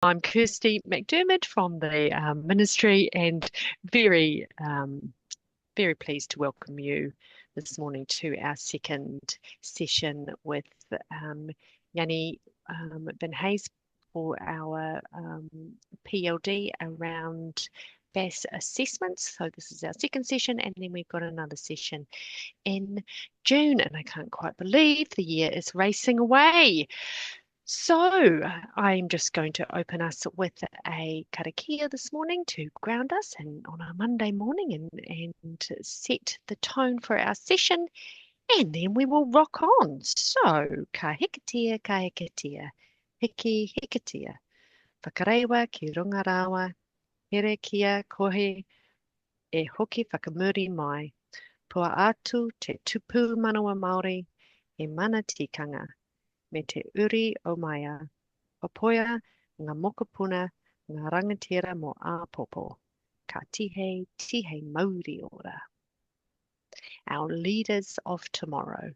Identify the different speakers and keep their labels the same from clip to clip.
Speaker 1: I'm Kirsty McDermott from the ministry, and very, very pleased to welcome you this morning to our second session with um, Yanni Van Hees for our PLD around BAS assessments. So this is our second session, and then we've got another session in June, and I can't quite believe the year is racing away. So I'm just going to open us with a karakia this morning to ground us and on a Monday morning and to set the tone for our session, and then we will rock on. So ka hikatia, ka hikatia, hiki hikatia, whakarewa ki runga rawa, here kia kohe e hoki whakamuri mai, pua atu te tupu manawa Māori, e mana tikanga, me te uri o maia. Papoia ngā mokopuna, ngā rangatira mo āpopo. Ka tihe, tihe mauri ora. Our leaders of tomorrow.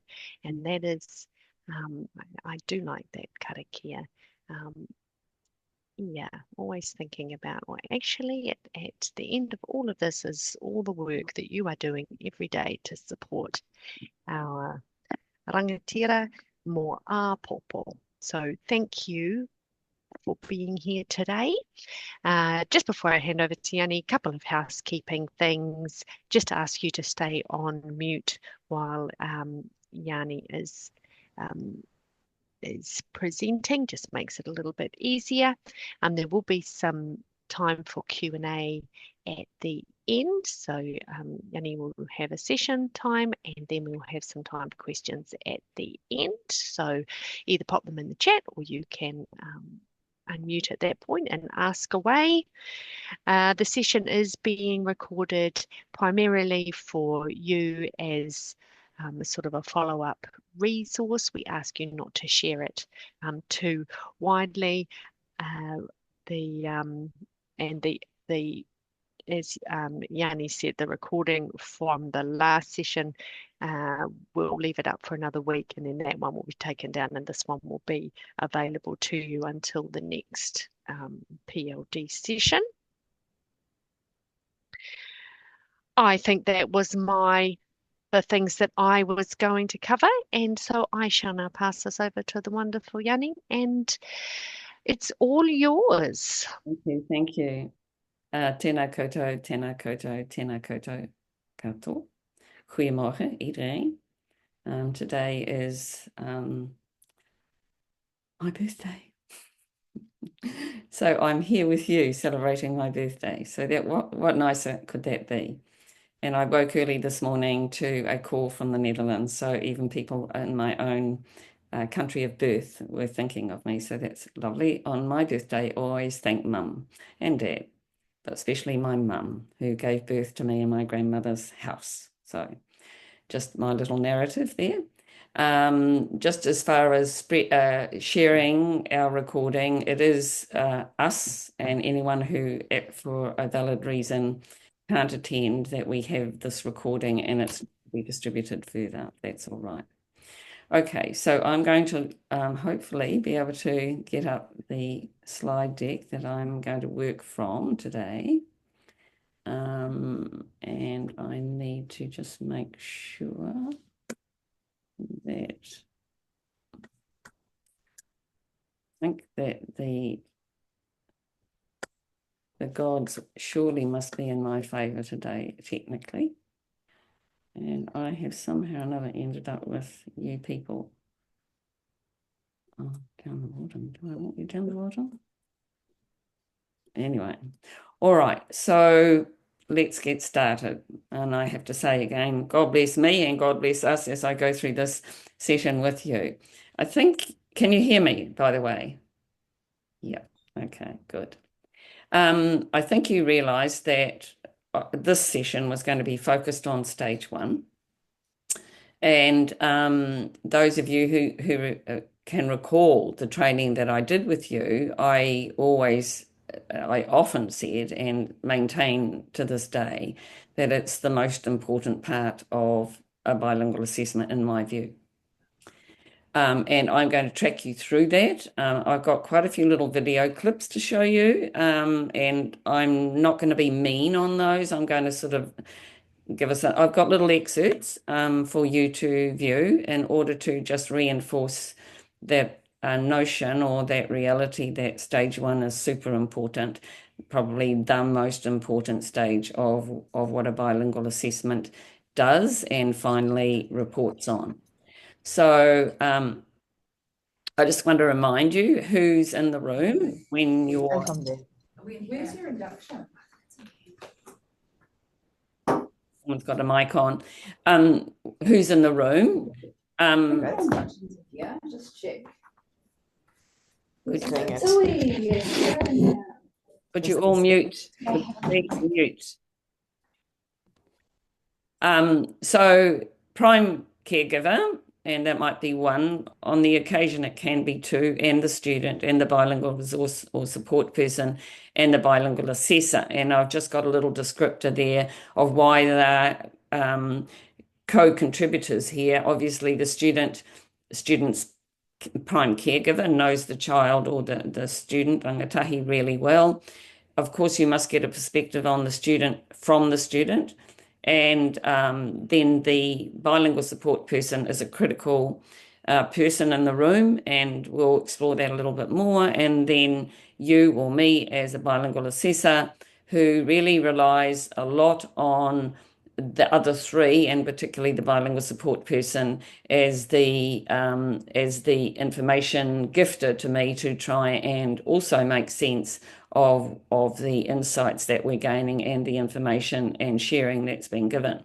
Speaker 1: And that is, I do like that karakia. Um, yeah, always thinking about, well, actually, at the end of all of this is all the work that you are doing every day to support our rangatira mo āpopo. So thank you for being here today. Just before I hand over to Yanni, a couple of housekeeping things. Just to ask you to stay on mute while Yanni um, is presenting. Just makes it a little bit easier. There will be some time for Q&A at the end. So Yanni will have a session time, and then we'll have some time for questions at the end. So either pop them in the chat, or you can unmute at that point and ask away. The session is being recorded primarily for you as sort of a follow-up resource. We ask you not to share it too widely. And as Yanni said, the recording from the last session, we'll leave it up for another week, and then that one will be taken down, and this one will be available to you until the next PLD session. I think that was the things that I was going to cover, and so I shall now pass this over to the wonderful Yanni, and it's all yours.
Speaker 2: Thank you, thank you. Tēnā koutou, tēnā koutou, tēnā koutou katoa. Goeiemorgen, iedereen. Today is my birthday. So I'm here with you celebrating my birthday. So that what nicer could that be? And I woke early this morning to a call from the Netherlands. So even people in my own country of birth were thinking of me. So that's lovely. On my birthday, always thank mum and dad, but especially my mum, who gave birth to me in my grandmother's house. So just my little narrative there. Just as far as sharing our recording, it is us and anyone who, for a valid reason, can't attend, that we have this recording and it's to be distributed further. That's all right. Okay, so I'm going to hopefully be able to get up the slide deck that I'm going to work from today. And I need to just make sure that I think that the gods surely must be in my favor today, technically. And I have somehow or another ended up with you people. Oh, down the bottom. Do I want you down the bottom? Anyway, all right. So let's get started. And I have to say again, God bless me and God bless us as I go through this session with you. I think, can you hear me, by the way? Yeah. Okay, good. I think you realised that this session was going to be focused on stage 1. And those of you who can recall the training that I did with you, I often said and maintain to this day that it's the most important part of a bilingual assessment in my view. And I'm going to track you through that. I've got quite a few little video clips to show you, and I'm not going to be mean on those. I'm going to sort of I've got little excerpts for you to view in order to just reinforce that notion or that reality that stage one is super important, probably the most important stage of what a bilingual assessment does and finally reports on. So I just want to remind you who's in the room when you're.
Speaker 3: Where's your induction?
Speaker 2: Someone's got a mic on. Who's in the room?
Speaker 3: Yeah, just check.
Speaker 2: Could you all mute? Please mute. So prime caregiver, and that might be one. On the occasion, it can be two, and the student, and the bilingual resource or support person, and the bilingual assessor. And I've just got a little descriptor there of why they're co-contributors here. Obviously, the student's prime caregiver knows the child or the student, rangatahi, really well. Of course, you must get a perspective on the student from the student. And then the bilingual support person is a critical person in the room, and we'll explore that a little bit more. And then you or me as a bilingual assessor who really relies a lot on the other three, and particularly the bilingual support person as the information gifter to me to try and also make sense of the insights that we're gaining and the information and sharing that's been given.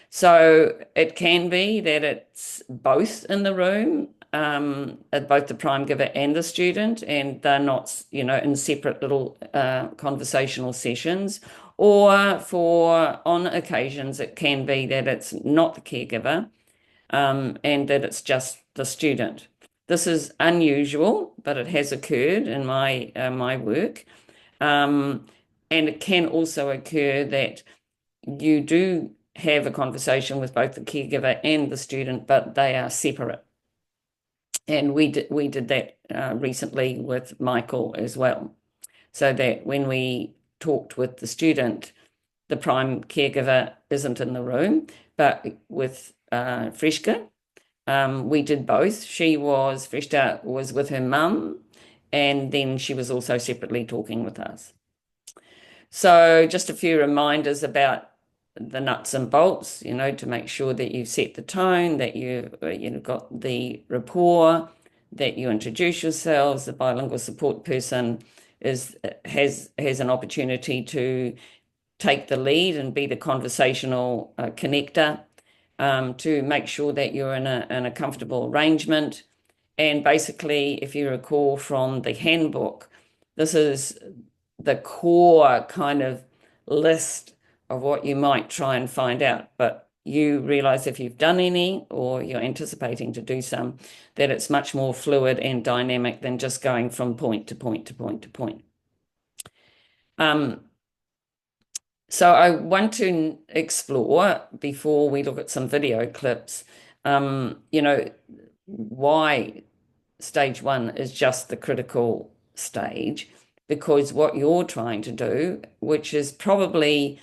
Speaker 2: So it can be that it's both in the room, both the prime giver and the student, and they're not, in separate little conversational sessions. Or on occasions, it can be that it's not the caregiver, and that it's just the student. This is unusual, but it has occurred in my work. And it can also occur that you do have a conversation with both the caregiver and the student, but they are separate. And we did that recently with Michael as well. So that when we talked with the student, the prime caregiver isn't in the room, but with Freshka, we did both. Freshka was with her mum, and then she was also separately talking with us. So just a few reminders about the nuts and bolts, to make sure that you set the tone, that you've got the rapport, that you introduce yourselves. The bilingual support person has an opportunity to take the lead and be the conversational connector, to make sure that you're in a comfortable arrangement. And basically, if you recall from the handbook, this is the core kind of list of what you might try and find out. But you realize if you've done any or you're anticipating to do some, that it's much more fluid and dynamic than just going from point to point to point to point. So I want to explore, before we look at some video clips, why stage one is just the critical stage, because what you're trying to do, which is probably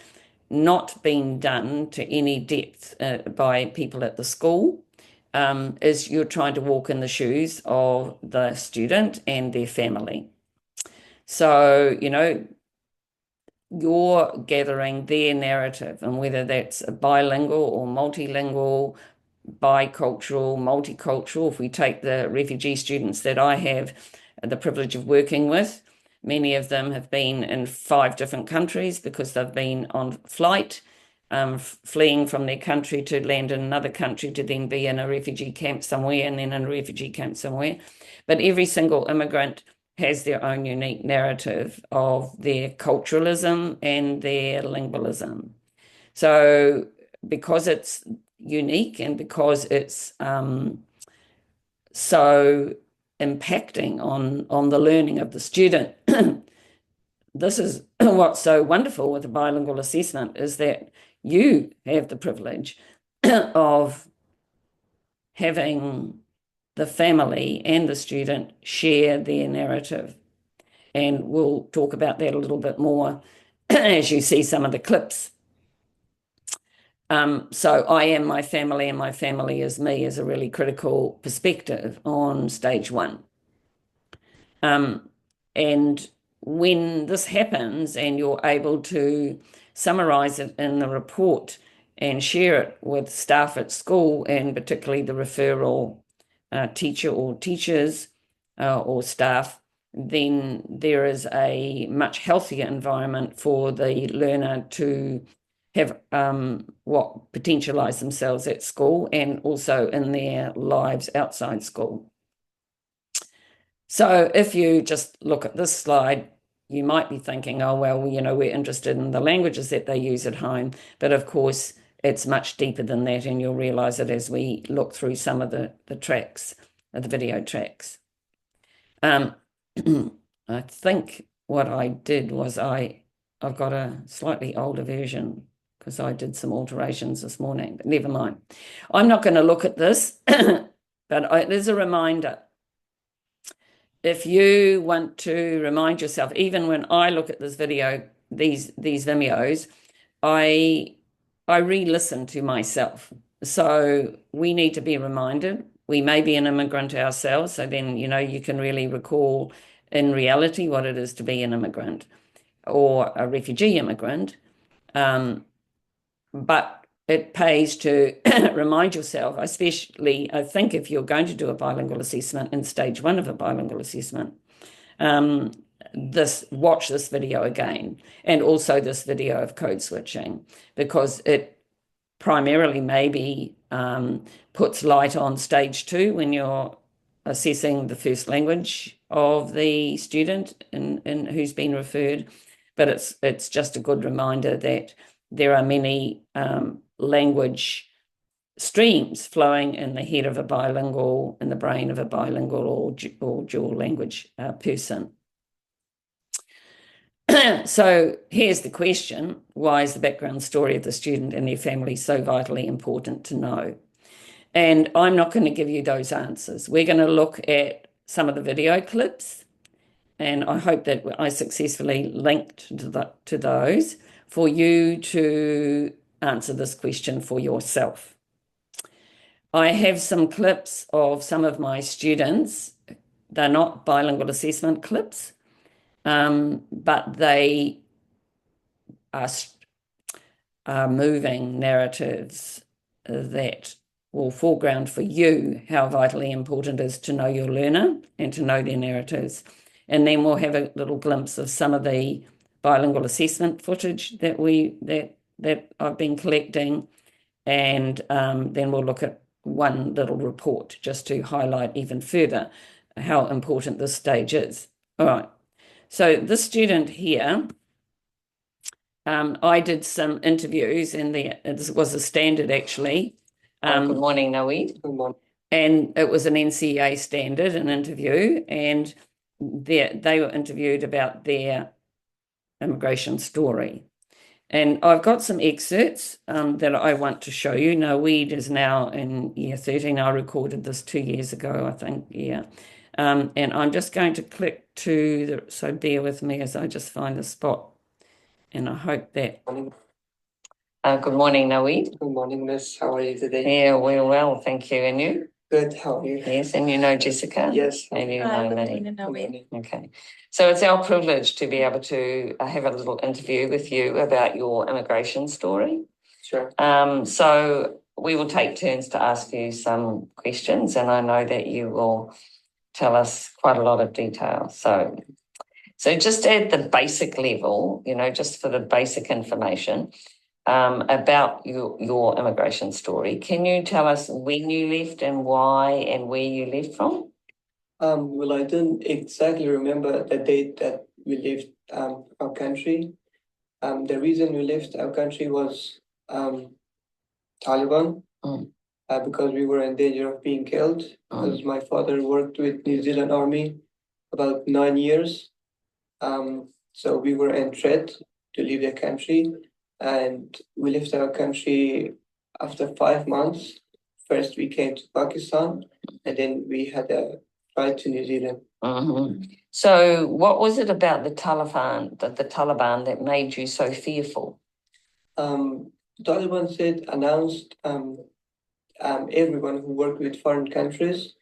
Speaker 2: not being done to any depth by people at the school, is you're trying to walk in the shoes of the student and their family. So, you're gathering their narrative, and whether that's a bilingual or multilingual, bicultural, multicultural. If we take the refugee students that I have the privilege of working with, many of them have been in 5 different countries because they've been on flight, fleeing from their country to land in another country to then be in a refugee camp somewhere and then in a refugee camp somewhere. But every single immigrant has their own unique narrative of their culturalism and their lingualism. So because it's unique and because it's so impacting on the learning of the student, this is what's so wonderful with a bilingual assessment, is that you have the privilege of having the family and the student share their narrative. And we'll talk about that a little bit more as you see some of the clips. So I am my family and my family is me is a really critical perspective on stage 1. And when this happens and you're able to summarise it in the report and share it with staff at school, and particularly the referral teacher or teachers or staff, then there is a much healthier environment for the learner to have what potentialise themselves at school and also in their lives outside school. So if you just look at this slide, you might be thinking, oh, well, you know, we're interested in the languages that they use at home. But of course, it's much deeper than that. And you'll realise it as we look through some of the tracks, the video tracks. I think what I did was I've got a slightly older version because I did some alterations this morning, but never mind. I'm not going to look at this, but there's a reminder. If you want to remind yourself, even when I look at this video, these Vimeos, I re-listen to myself. So we need to be reminded. We may be an immigrant ourselves, so then, you know, you can really recall in reality what it is to be an immigrant or a refugee immigrant. But it pays to remind yourself, especially, I think, if you're going to do a bilingual assessment in stage 1 of a bilingual assessment, watch this video again, and also this video of code switching, because it primarily maybe puts light on stage 2 when you're assessing the first language of the student in who's been referred. But it's just a good reminder that there are many language streams flowing in the head of a bilingual, in the brain of a bilingual or dual language person. So here's the question: why is the background story of the student and their family so vitally important to know? And I'm not going to give you those answers. We're going to look at some of the video clips, and I hope that I successfully linked to those for you to answer this question for yourself. I have some clips of some of my students. They're not bilingual assessment clips, but they are moving narratives that will foreground for you how vitally important it is to know your learner and to know their narratives. And then we'll have a little glimpse of some of the bilingual assessment footage that I've been collecting, and then we'll look at one little report just to highlight even further how important this stage is. All right. So this student here, I did some interviews, and this was a standard actually. Good morning, Noid. Good morning. And it was an NCEA standard, an interview, and they were interviewed about their immigration story. And I've got some excerpts that I want to show you. Noid is now in year 13. I recorded this 2 years ago, I think, yeah. And I'm just going to click so bear with me as I just find the spot. And I hope that... good morning, Noid.
Speaker 4: Good morning, Miss. How are you today?
Speaker 2: Yeah, we're well, thank you. And you?
Speaker 4: Good. How are you?
Speaker 2: Yes, and you know Jessica?
Speaker 4: Yes.
Speaker 2: And you
Speaker 3: Hi,
Speaker 2: know
Speaker 3: good
Speaker 2: me.
Speaker 3: morning, Noid.
Speaker 2: Okay. So it's our privilege to be able to have a little interview with you about your immigration story.
Speaker 4: Sure.
Speaker 2: So we will take turns to ask you some questions, and I know that you will tell us quite a lot of detail. So just at the basic level, you know, just for the basic information, about your immigration story. Can you tell us when you left and why and where you left from?
Speaker 4: Well, I don't exactly remember the date that we left our country. The reason we left our country was Taliban, because we were in danger of being killed. Because my father worked with New Zealand Army about 9 years. So we were in threat to leave the country. And we left our country after 5 months first we came to Pakistan, and then we had a flight to New Zealand.
Speaker 2: So what was it about the Taliban that made you so fearful?
Speaker 4: Taliban announced everyone who worked with foreign countries,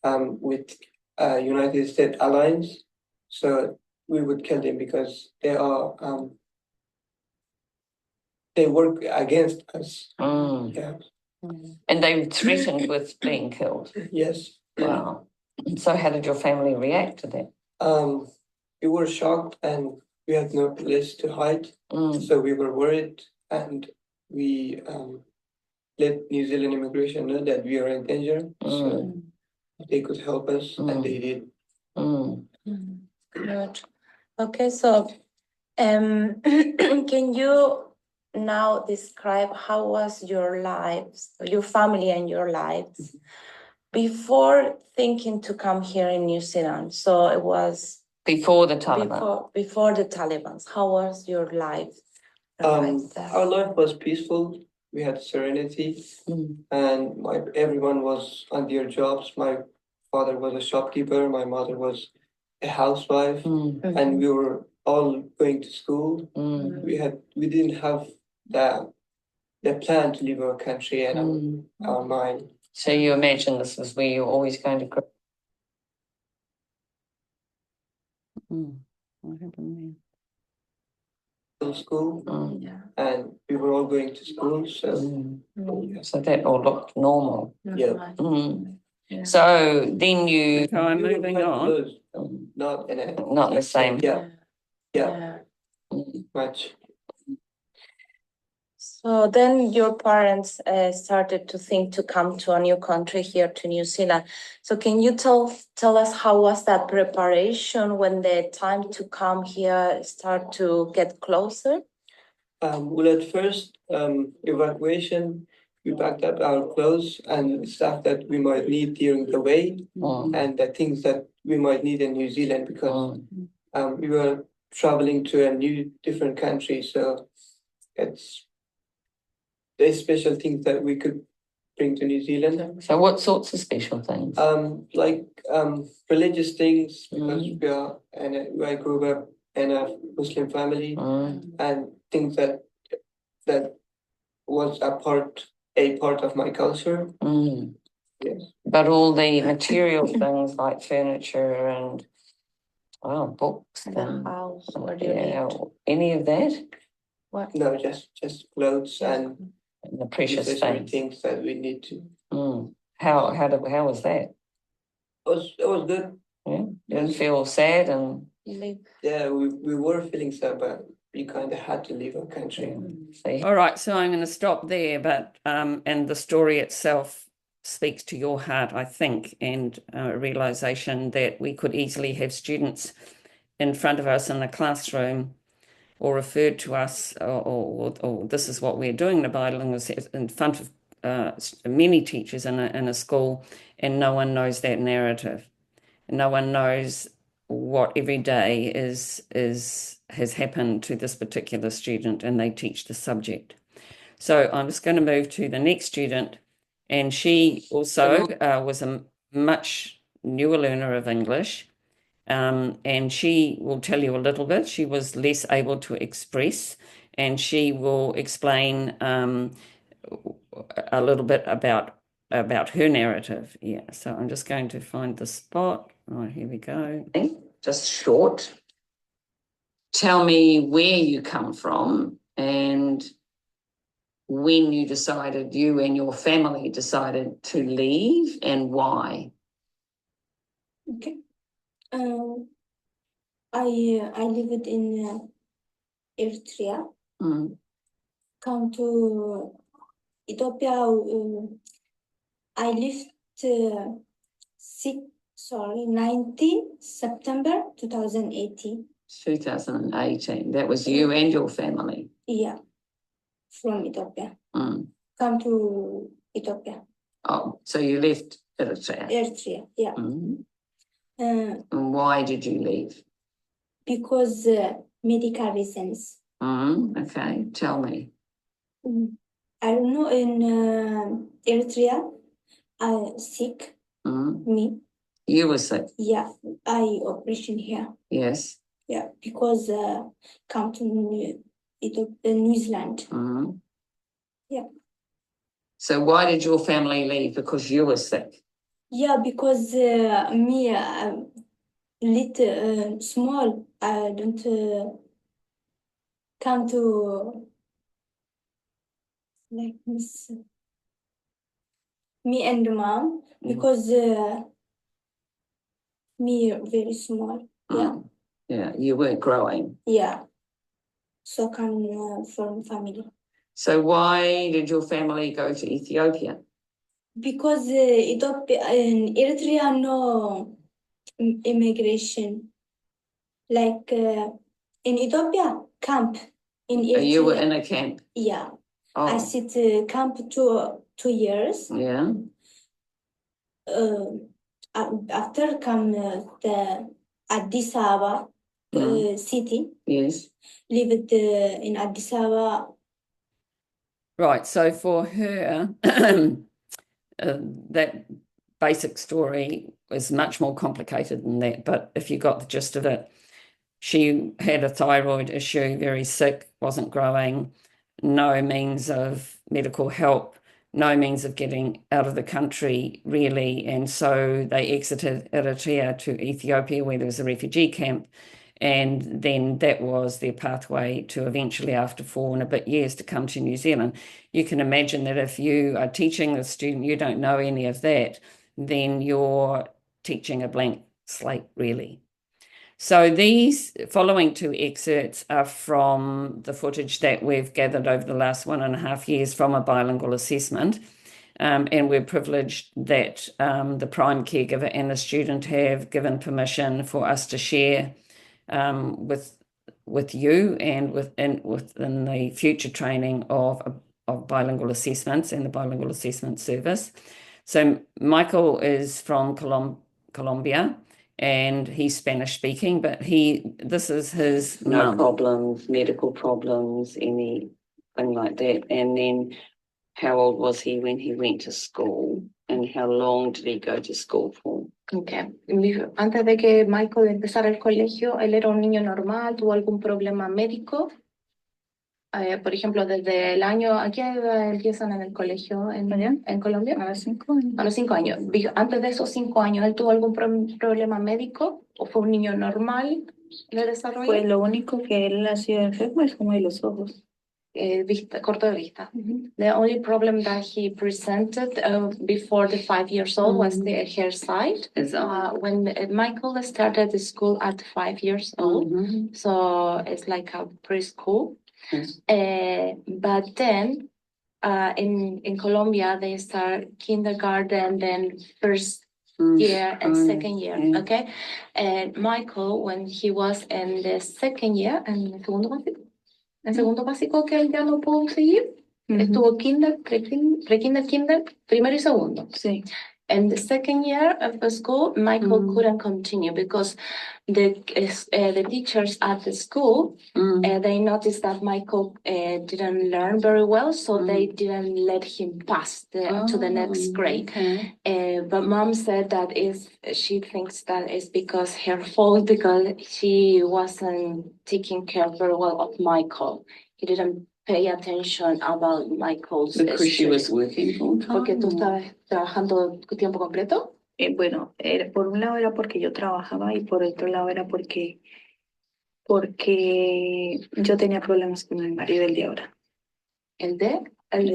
Speaker 4: with United States alliance, so we would kill them because they work against us. Yeah.
Speaker 2: And they threatened with being killed.
Speaker 4: Yes.
Speaker 2: Wow. So how did your family react to that?
Speaker 4: We were shocked and we had no place to hide, so we were worried, and we let New Zealand immigration know that we are in danger, so they could help us, and they did.
Speaker 5: Good. Okay, so can you now describe how was your lives, your family and your lives before thinking to come here in New Zealand? So it was
Speaker 2: before the Taliban.
Speaker 5: Before the Taliban. How was your life?
Speaker 4: Our life was peaceful. We had serenity, and everyone was on their jobs. My father was a shopkeeper. My mother was a housewife, and we were all going to school. We didn't have the plan to leave our country and our mind.
Speaker 2: So you imagine this was where you're always going to grow. What happened
Speaker 4: To school, and we were all going to school, so
Speaker 2: so that all looked normal.
Speaker 4: yeah.
Speaker 2: So then you moving on.
Speaker 4: Not in
Speaker 2: the same.
Speaker 4: Yeah. Much.
Speaker 5: So then your parents started to think to come to a new country here to New Zealand. So can you tell us how was that preparation when the time to come here start to get closer?
Speaker 4: Well, at first, evacuation, we packed up our clothes and stuff that we might need during the way, and the things that we might need in New Zealand, because we were traveling to a different country, so there's special things that we could bring to New Zealand.
Speaker 2: So what sorts of special things?
Speaker 4: Like religious things, because I grew up in a Muslim family, and things that was a part of my culture. Yes.
Speaker 2: But all the material things like furniture and books
Speaker 5: The house, what do you
Speaker 2: yeah,
Speaker 5: need?
Speaker 2: any of that?
Speaker 5: What?
Speaker 4: No, just clothes and
Speaker 2: The precious
Speaker 4: things that we need to.
Speaker 2: How was that?
Speaker 4: It was good.
Speaker 2: Yeah, didn't feel sad and
Speaker 4: yeah, we were feeling sad, but we kind of had to leave our country.
Speaker 2: All right, so I'm going to stop there, but and the story itself speaks to your heart, I think, and a realization that we could easily have students in front of us in the classroom or referred to us, or this is what we're doing, the bilinguals, in front of many teachers in a school, and no one knows that narrative. No one knows what every day has happened to this particular student, and they teach the subject. So I'm just going to move to the next student, and she also was a much newer learner of English, and she will tell you a little bit. She was less able to express, and she will explain a little bit about her narrative. Yeah, so I'm just going to find the spot. Right, here we go. Just short. Tell me where you come from and when you and your family decided to leave, and why.
Speaker 6: Okay. I lived in Eritrea. Come to Ethiopia. I lived 19 September 2018.
Speaker 2: 2018. That was you and your family.
Speaker 6: Yeah, from Ethiopia. Come to Ethiopia.
Speaker 2: Oh, so you left Eritrea.
Speaker 6: Eritrea, yeah.
Speaker 2: And why did you leave?
Speaker 6: Because medical reasons.
Speaker 2: Okay, tell me.
Speaker 6: I don't know, in Eritrea, sick,
Speaker 2: Mm.
Speaker 6: me.
Speaker 2: You were sick.
Speaker 6: Yeah, I operation here.
Speaker 2: Yes.
Speaker 6: Yeah, because come to New Zealand.
Speaker 2: Mm.
Speaker 6: Yeah.
Speaker 2: So why did your family leave? Because you were sick.
Speaker 6: Yeah, because me little small. I don't come to like this. Me and mom because me very small. Yeah.
Speaker 2: Mm. Yeah, you weren't growing.
Speaker 6: Yeah. So come from family.
Speaker 2: So why did your family go to Ethiopia?
Speaker 6: Because Ethiopia in Eritrea no immigration. Like in Ethiopia camp in Eritrea.
Speaker 2: You were in a camp.
Speaker 6: Yeah.
Speaker 2: Oh.
Speaker 6: I sit camp 2 years.
Speaker 2: Yeah.
Speaker 6: After come the Addis Ababa city.
Speaker 2: Yes.
Speaker 6: Lived in Addis Ababa.
Speaker 2: Right. So for her, that basic story was much more complicated than that. But if you got the gist of it, she had a thyroid issue, very sick, wasn't growing, no means of medical help, no means of getting out of the country, really. And so they exited Eritrea to Ethiopia, where there was a refugee camp. And then that was their pathway to eventually, after 4 and a bit years, to come to New Zealand. You can imagine that if you are teaching a student, you don't know any of that, then you're teaching a blank slate, really. So these following 2 excerpts are from the footage that we've gathered over the last 1.5 years from a bilingual assessment. And we're privileged that the prime caregiver and the student have given permission for us to share with you and within the future training of bilingual assessments and the bilingual assessment service. So Michael is from Colombia. And he's Spanish speaking, but this is his no problems, medical problems, anything like that. And then how old was he when he went to school? And how long did he go to school for?
Speaker 5: Okay. Antes de que Michael empezara el colegio, él era un niño normal, tuvo algún problema médico. Por ejemplo, desde el año, ¿a qué edad empiezan en el colegio en Colombia?
Speaker 3: A los 5 años.
Speaker 5: A los 5 años. Antes de esos 5 años, ¿él tuvo algún problema médico o fue un niño normal de desarrollo?
Speaker 3: Pues lo único que él ha sido enfermo es como de los ojos.
Speaker 5: Corto de vista. The only problem that he presented before the 5 years old was the hair side. When Michael started the school at 5 years old, so it's like a preschool.
Speaker 2: Yes.
Speaker 5: But then in Colombia, they start kindergarten, then first year and second year, okay? And Michael, when he was in the second year, en segundo básico que él ya no pudo seguir, estuvo kinder, kinder, primero y segundo.
Speaker 3: Sí.
Speaker 5: And the second year of the school, Michael couldn't continue because the teachers at the school, they noticed that Michael didn't learn very well, so they didn't let him pass to the next grade. Okay. But mom said that she thinks that it's because her fault, because she wasn't taking care very well of Michael. He didn't pay attention about Michael's
Speaker 2: because she was working full time.
Speaker 5: Porque tú estabas trabajando tiempo completo.
Speaker 3: Bueno, por un lado era porque yo trabajaba y por otro lado era porque yo tenía problemas con el marido del de ahora.
Speaker 5: El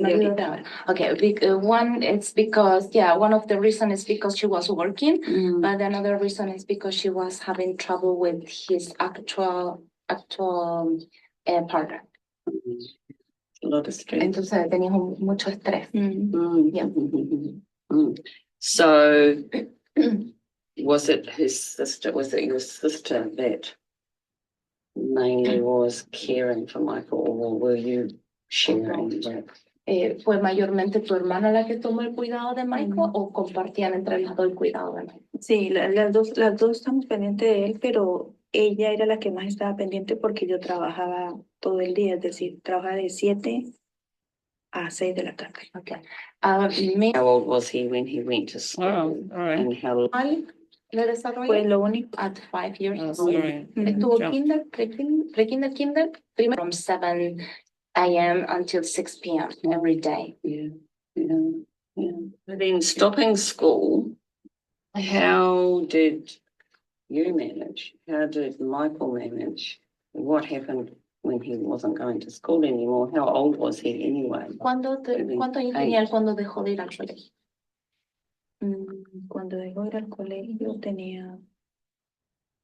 Speaker 5: marido de ahora. Okay, one it's because one of the reasons is because she was working, but another reason is because she was having trouble with his actual partner.
Speaker 2: A lot of stress.
Speaker 5: Entonces tenía mucho estrés. Yeah.
Speaker 2: So, was it his sister? Was it your sister that mainly was caring for Michael, or were you sharing that?
Speaker 5: ¿Fue mayormente tu hermana la que tomó el cuidado de Michael o compartían entre las dos el cuidado de Michael?
Speaker 3: Sí, las dos estamos pendientes de él, pero ella era la que más estaba pendiente porque yo trabajaba todo el día, es decir, trabajaba de 7 a 6 de la tarde.
Speaker 5: Okay.
Speaker 2: How old was he when he went to school?
Speaker 5: Oh,
Speaker 2: all right. And how
Speaker 5: ¿Le desarrolló?
Speaker 3: Fue lo único.
Speaker 5: At 5 years
Speaker 2: Oh,
Speaker 5: old.
Speaker 2: sorry.
Speaker 5: Estuvo
Speaker 2: Jump.
Speaker 5: kinder, pre-kinder, kinder, from 7 a.m. until 6 p.m. every day.
Speaker 2: Yeah. But then stopping school, how did you manage? How did Michael manage? What happened when he wasn't going to school anymore? How old was he anyway?
Speaker 5: ¿Cuántos años tenía él cuando dejó de ir al colegio?
Speaker 3: Cuando dejó de ir al colegio tenía,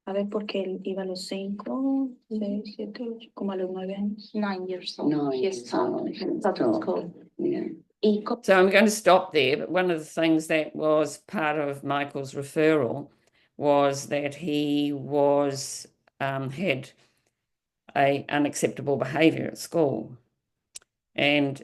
Speaker 3: a ver, porque él iba a los 5, 6, 7, 8, como a los 9 años.
Speaker 5: 9 years old.
Speaker 2: 9
Speaker 5: He
Speaker 2: years old.
Speaker 5: stopped school.
Speaker 2: Yeah.
Speaker 5: Y
Speaker 2: So I'm going to stop there, but one of the things that was part of Michael's referral was that he was had a unacceptable behaviour at school. And,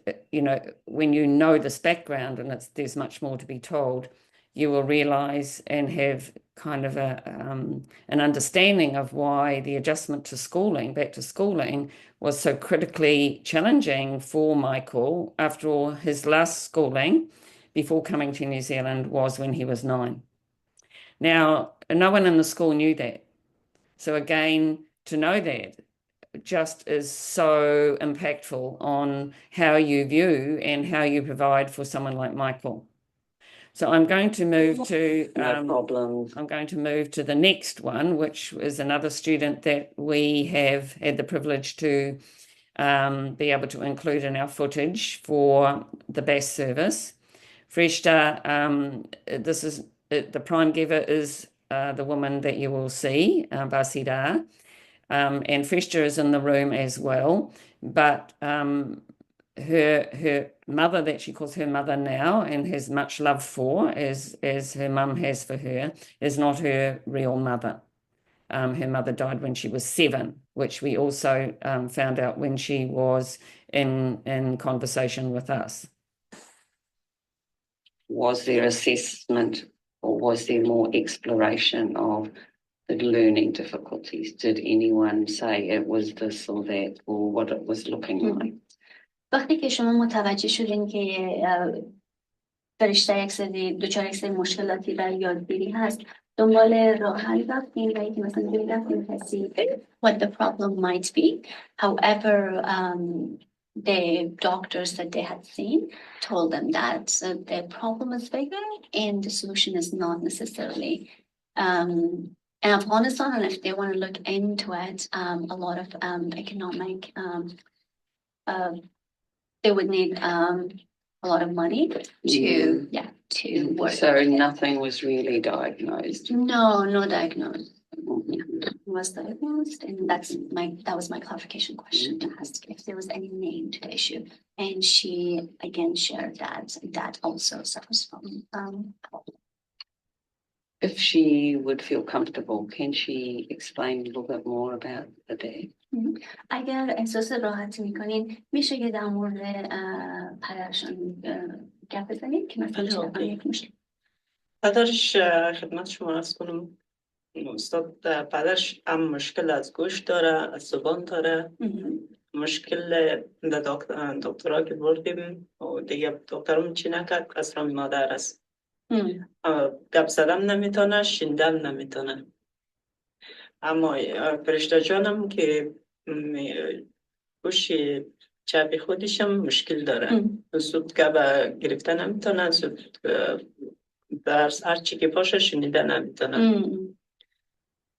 Speaker 2: when you know this background, and there's much more to be told, you will realise and have kind of an understanding of why the adjustment to schooling, back to schooling, was so critically challenging for Michael. After all, his last schooling before coming to New Zealand was when he was 9. Now, no one in the school knew that. So again, to know that just is so impactful on how you view and how you provide for someone like Michael. So I'm going to move to no problem. I'm going to move to the next one, which is another student that we have had the privilege to be able to include in our footage for the BAS service. Freshta, this is the prime giver is the woman that you will see, Basida. And Freshta is in the room as well, but her mother, that she calls her mother now and has much love for, as her mum has for her, is not her real mother. Her mother died when she was 7, which we also found out when she was in conversation with us. Was there assessment, or was there more exploration of the learning difficulties? Did anyone say it was this or that, or what it was looking like?
Speaker 7: وقتی که شما متوجه شدین که فرشته یک سری دچار یک سری مشکلاتی در یادگیری هست، دنبال راه حل رفتین و اینکه مثلا ببینید کسی what the problem might be. However, the doctors that they had seen told them that the problem is bigger and the solution is not necessarily in Afghanistan, and if they want to look into it, a lot of economic they would need a lot of money to work.
Speaker 2: So nothing was really diagnosed?
Speaker 7: No diagnosed. Was diagnosed, and that was my clarification question to ask if there was any name to the issue. And she again shared that also suffers from
Speaker 2: If she would feel comfortable, can she explain a little bit more about the dad?
Speaker 7: اگر احساس راحتی میکنین میشه که در مورد پدرشون گپ بزنید که مثلا یک مشکل
Speaker 8: پدرش خدمت شما عرض کنم استاد، پدرش هم مشکل از گوش داره، از زبان داره، مشکل دکترها که بردیم و دیگه دکترم چی نکرد، اصلا مادر است. گپ زدن نمیتونه، شیندن نمیتونه. اما فرشته جانم که گوش چپ خودش هم مشکل داره، زود گپ گرفتن نمیتونه، زود درس هر چی که باشه شنیدن نمیتونه.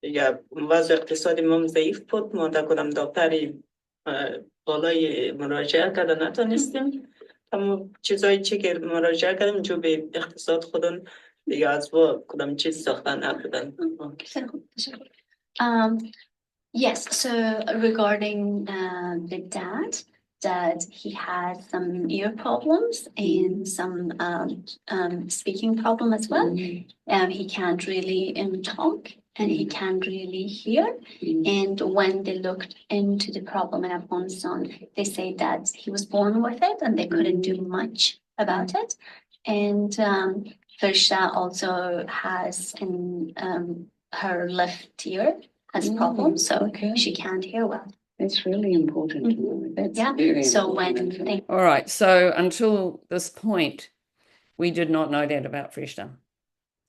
Speaker 8: دیگه وضع اقتصادی ما ضعیف بود، ما در کدام دکتری بالای مراجعه کرده نتونستیم. اما چیزایی چی که مراجعه کردیم جو به اقتصاد خودن دیگه از کدام چیز ساختن نکردن.
Speaker 7: Yes, so regarding the dad, he had some ear problems and some speaking problem as well. He can't really talk and he can't really hear. And when they looked into the problem in Afghanistan, they say that he was born with it and they couldn't do much about it. And Farshta also has her left ear has problems, so she can't hear well.
Speaker 2: That's really important to know. That's very important. All right, so until this point, we did not know that about Freshta.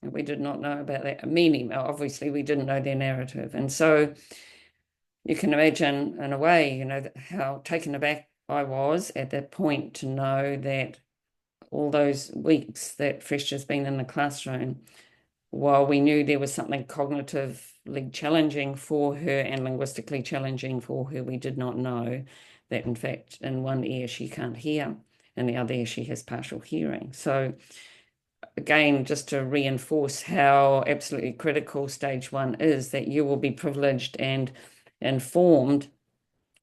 Speaker 2: We did not know about that meaning. Obviously, we didn't know their narrative. And so you can imagine, in a way, how taken aback I was at that point to know that all those weeks that Freshta's been in the classroom, while we knew there was something cognitively challenging for her and linguistically challenging for her, we did not know that, in fact, in one ear she can't hear, and the other ear she has partial hearing. So again, just to reinforce how absolutely critical stage 1 is, that you will be privileged and informed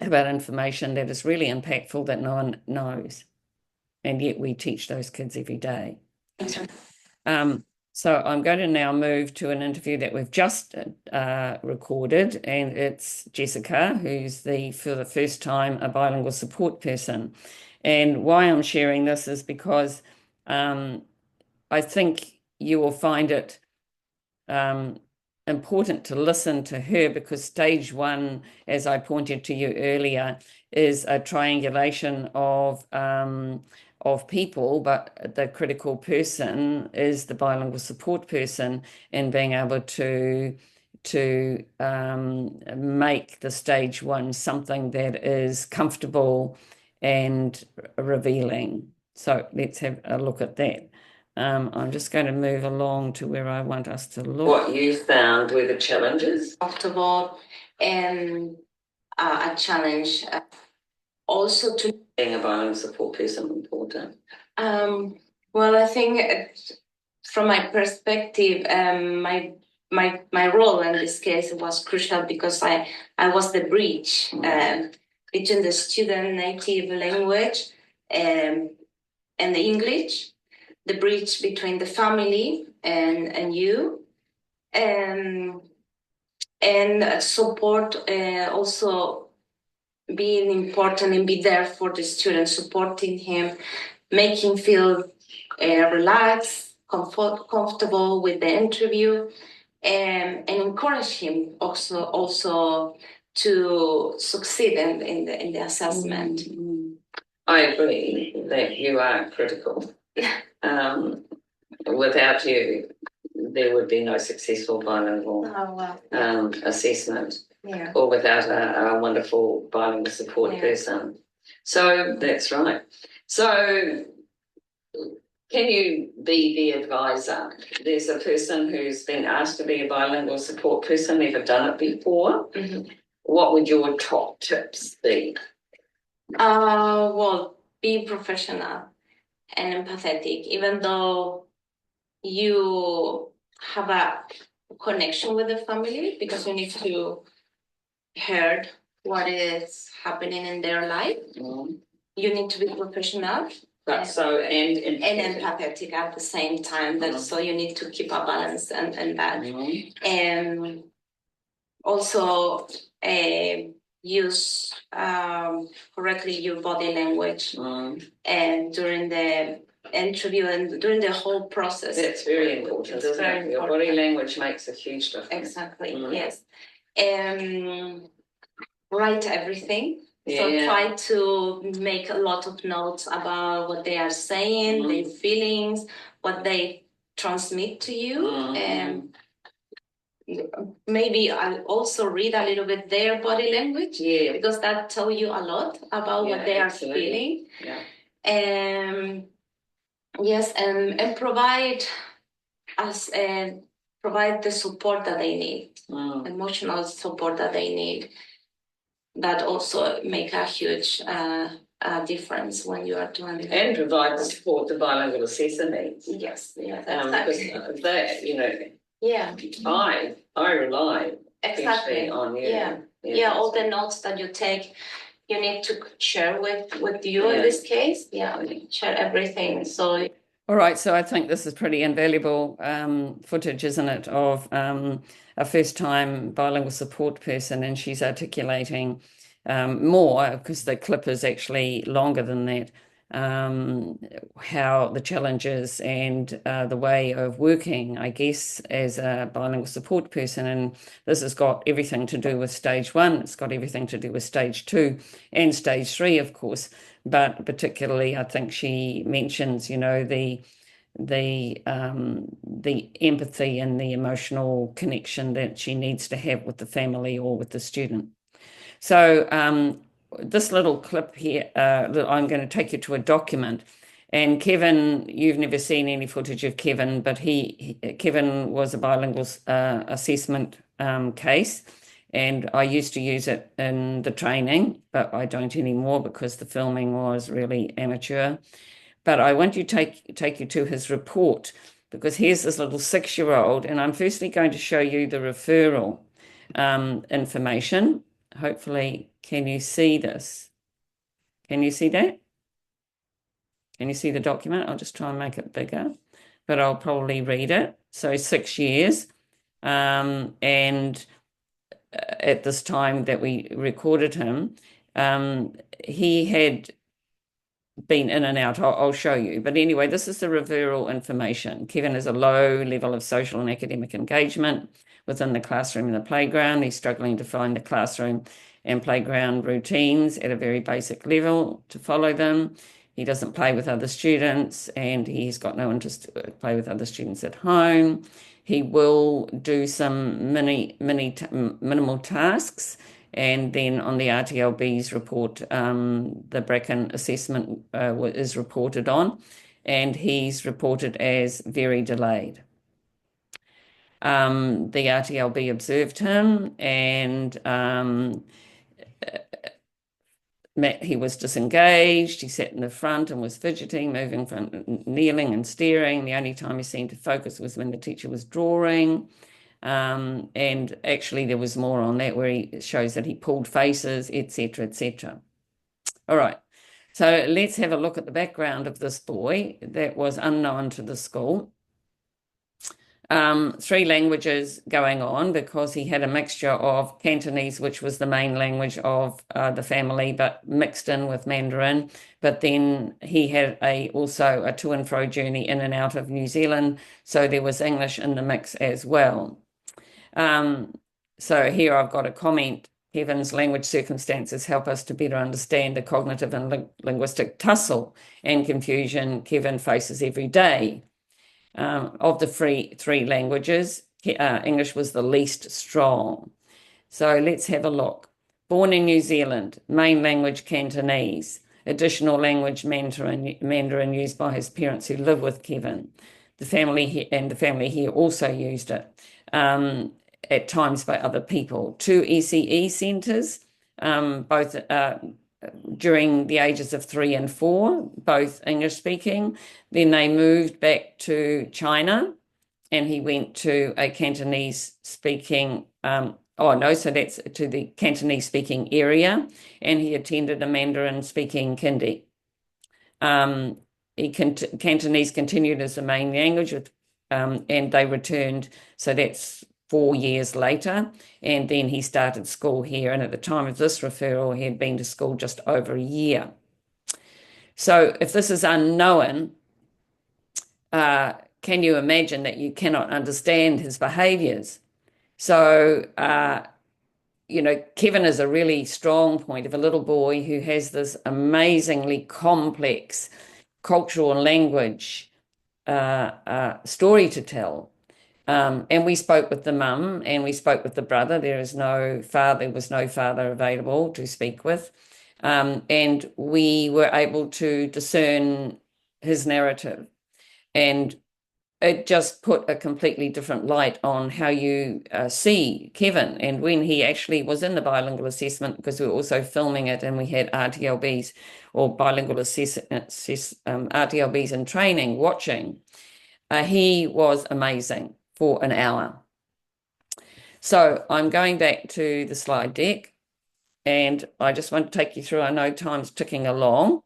Speaker 2: about information that is really impactful that no one knows. And yet we teach those kids every day. So I'm going to now move to an interview that we've just recorded, and it's Jessica, who's for the first time, a bilingual support person. And why I'm sharing this is because I think you will find it important to listen to her, because stage 1, as I pointed to you earlier, is a triangulation of people, but the critical person is the bilingual support person, and being able to make the stage 1 something that is comfortable and revealing. So let's have a look at that. I'm just going to move along to where I want us to look. What you found were the challenges?
Speaker 5: Comfortable and a challenge also to
Speaker 2: being a bilingual support person important.
Speaker 5: Well, I think from my perspective, my role in this case was crucial, because I was the bridge between the student native language and the English, the bridge between the family and you, and support also being important and be there for the student, supporting him, making him feel relaxed, comfortable with the interview, and encourage him also to succeed in the assessment.
Speaker 2: I agree that you are critical. Without you, there would be no successful bilingual assessment, or without a wonderful bilingual support person. So that's right. So can you be the advisor? There's a person who's been asked to be a bilingual support person, never done it before. What would your top tips be?
Speaker 5: Well, be professional and empathetic, even though you have a connection with the family, because you need to hear what is happening in their life. You need to be professional. And empathetic at the same time. So you need to keep a balance and that. And also use correctly your body language and during the interview and during the whole process.
Speaker 2: That's very important, isn't it? Your body language makes a huge difference.
Speaker 5: Exactly, yes. Write everything. So try to make a lot of notes about what they are saying, their feelings, what they transmit to you. And maybe I'll also read a little bit their body language, because that tells you a lot about what they are feeling. Yes, and provide the support that they need, emotional support that they need. That also make a huge difference when you are doing it.
Speaker 2: And provide the support the bilingual assessor needs.
Speaker 5: Yes, exactly.
Speaker 2: Because I rely exactly on you.
Speaker 5: All the notes that you take, you need to share with you in this case. Share everything. So.
Speaker 2: All right, so I think this is pretty invaluable footage, isn't it, of a first-time bilingual support person, and she's articulating more, because the clip is actually longer than that, how the challenges and the way of working, I guess, as a bilingual support person. And this has got everything to do with stage 1. It's got everything to do with stage 2 and stage 3, of course. But particularly, I think she mentions, the empathy and the emotional connection that she needs to have with the family or with the student. So this little clip here, I'm going to take you to a document. And Kevin, you've never seen any footage of Kevin, but Kevin was a bilingual assessment case, and I used to use it in the training, but I don't anymore because the filming was really amateur. But I want to take you to his report, because here's this little 6-year-old, and I'm firstly going to show you the referral information. Hopefully, can you see this? Can you see that? Can you see the document? I'll just try and make it bigger, but I'll probably read it. So 6 years, and at this time that we recorded him, he had been in and out. I'll show you. But anyway, this is the referral information. Kevin has a low level of social and academic engagement within the classroom and the playground. He's struggling to find the classroom and playground routines at a very basic level to follow them. He doesn't play with other students, and he's got no interest to play with other students at home. He will do some minimal tasks, and then on the RTLB's report, the Bracken assessment is reported on, and he's reported as very delayed. The RTLB observed him, and he was disengaged. He sat in the front and was fidgeting, moving from kneeling and staring. The only time he seemed to focus was when the teacher was drawing. And actually there was more on that, where he shows that he pulled faces, etc., etc. All right, so let's have a look at the background of this boy that was unknown to the school. 3 languages going on, because he had a mixture of Cantonese, which was the main language of the family, but mixed in with Mandarin. But then he had also a to and fro journey in and out of New Zealand, so there was English in the mix as well. So here I've got a comment. Kevin's language circumstances help us to better understand the cognitive and linguistic tussle and confusion Kevin faces every day. Of the 3 languages, English was the least strong. So let's have a look. Born in New Zealand, main language Cantonese, additional language Mandarin used by his parents who live with Kevin. The family here also used it, at times by other people. 2 ECE centres, both during the ages of 3 and 4, both English speaking. Then they moved back to China, and he went to a Cantonese speaking, so that's to the Cantonese speaking area, and he attended a Mandarin speaking kindy. Cantonese continued as the main language, and they returned, so that's 4 years later, and then he started school here, and at the time of this referral he had been to school just over a year. So if this is unknown, can you imagine that you cannot understand his behaviours? So Kevin is a really strong point of a little boy who has this amazingly complex cultural and language story to tell. And we spoke with the mum, and we spoke with the brother. There was no father available to speak with. And we were able to discern his narrative. And it just put a completely different light on how you see Kevin. And when he actually was in the bilingual assessment, because we were also filming it, and we had RTLBs or bilingual RTLBs in training watching, he was amazing for an hour. So I'm going back to the slide deck, and I just want to take you through. I know time's ticking along.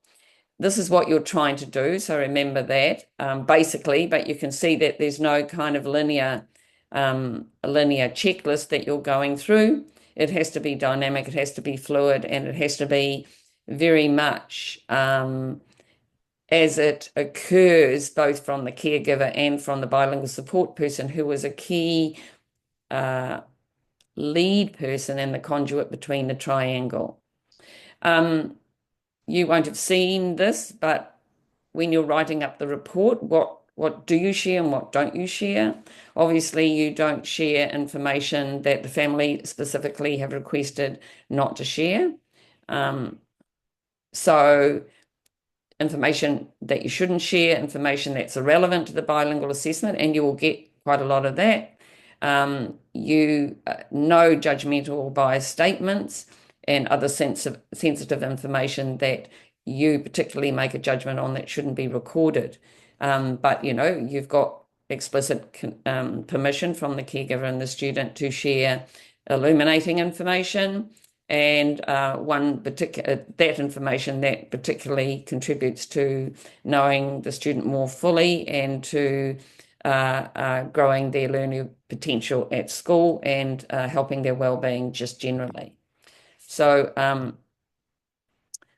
Speaker 2: This is what you're trying to do, so remember that basically, but you can see that there's no kind of linear checklist that you're going through. It has to be dynamic, it has to be fluid, and it has to be very much as it occurs, both from the caregiver and from the bilingual support person, who was a key lead person and the conduit between the triangle. You won't have seen this, but when you're writing up the report, what do you share and what don't you share? Obviously, you don't share information that the family specifically have requested not to share. So information that you shouldn't share, information that's irrelevant to the bilingual assessment, and you will get quite a lot of that. No judgmental or biased statements and other sensitive information that you particularly make a judgment on that shouldn't be recorded. But, you've got explicit permission from the caregiver and the student to share illuminating information, and that information that particularly contributes to knowing the student more fully and to growing their learning potential at school and helping their well-being just generally. So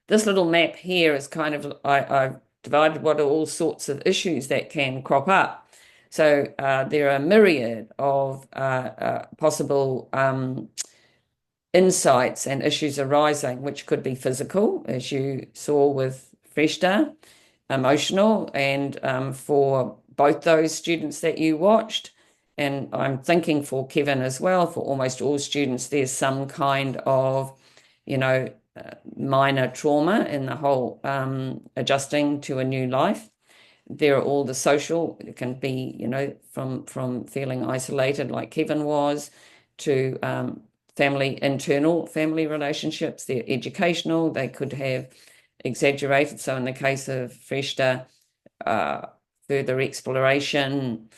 Speaker 2: this little map here is kind of, I've divided what are all sorts of issues that can crop up. So there are a myriad of possible insights and issues arising, which could be physical, as you saw with Freshta, emotional, and for both those students that you watched. And I'm thinking for Kevin as well, for almost all students, there's some kind of, minor trauma in the whole adjusting to a new life. There are all the social, it can be, from feeling isolated like Kevin was, to internal family relationships. They're educational, they could have exaggerated. So in the case of Freshta, further exploration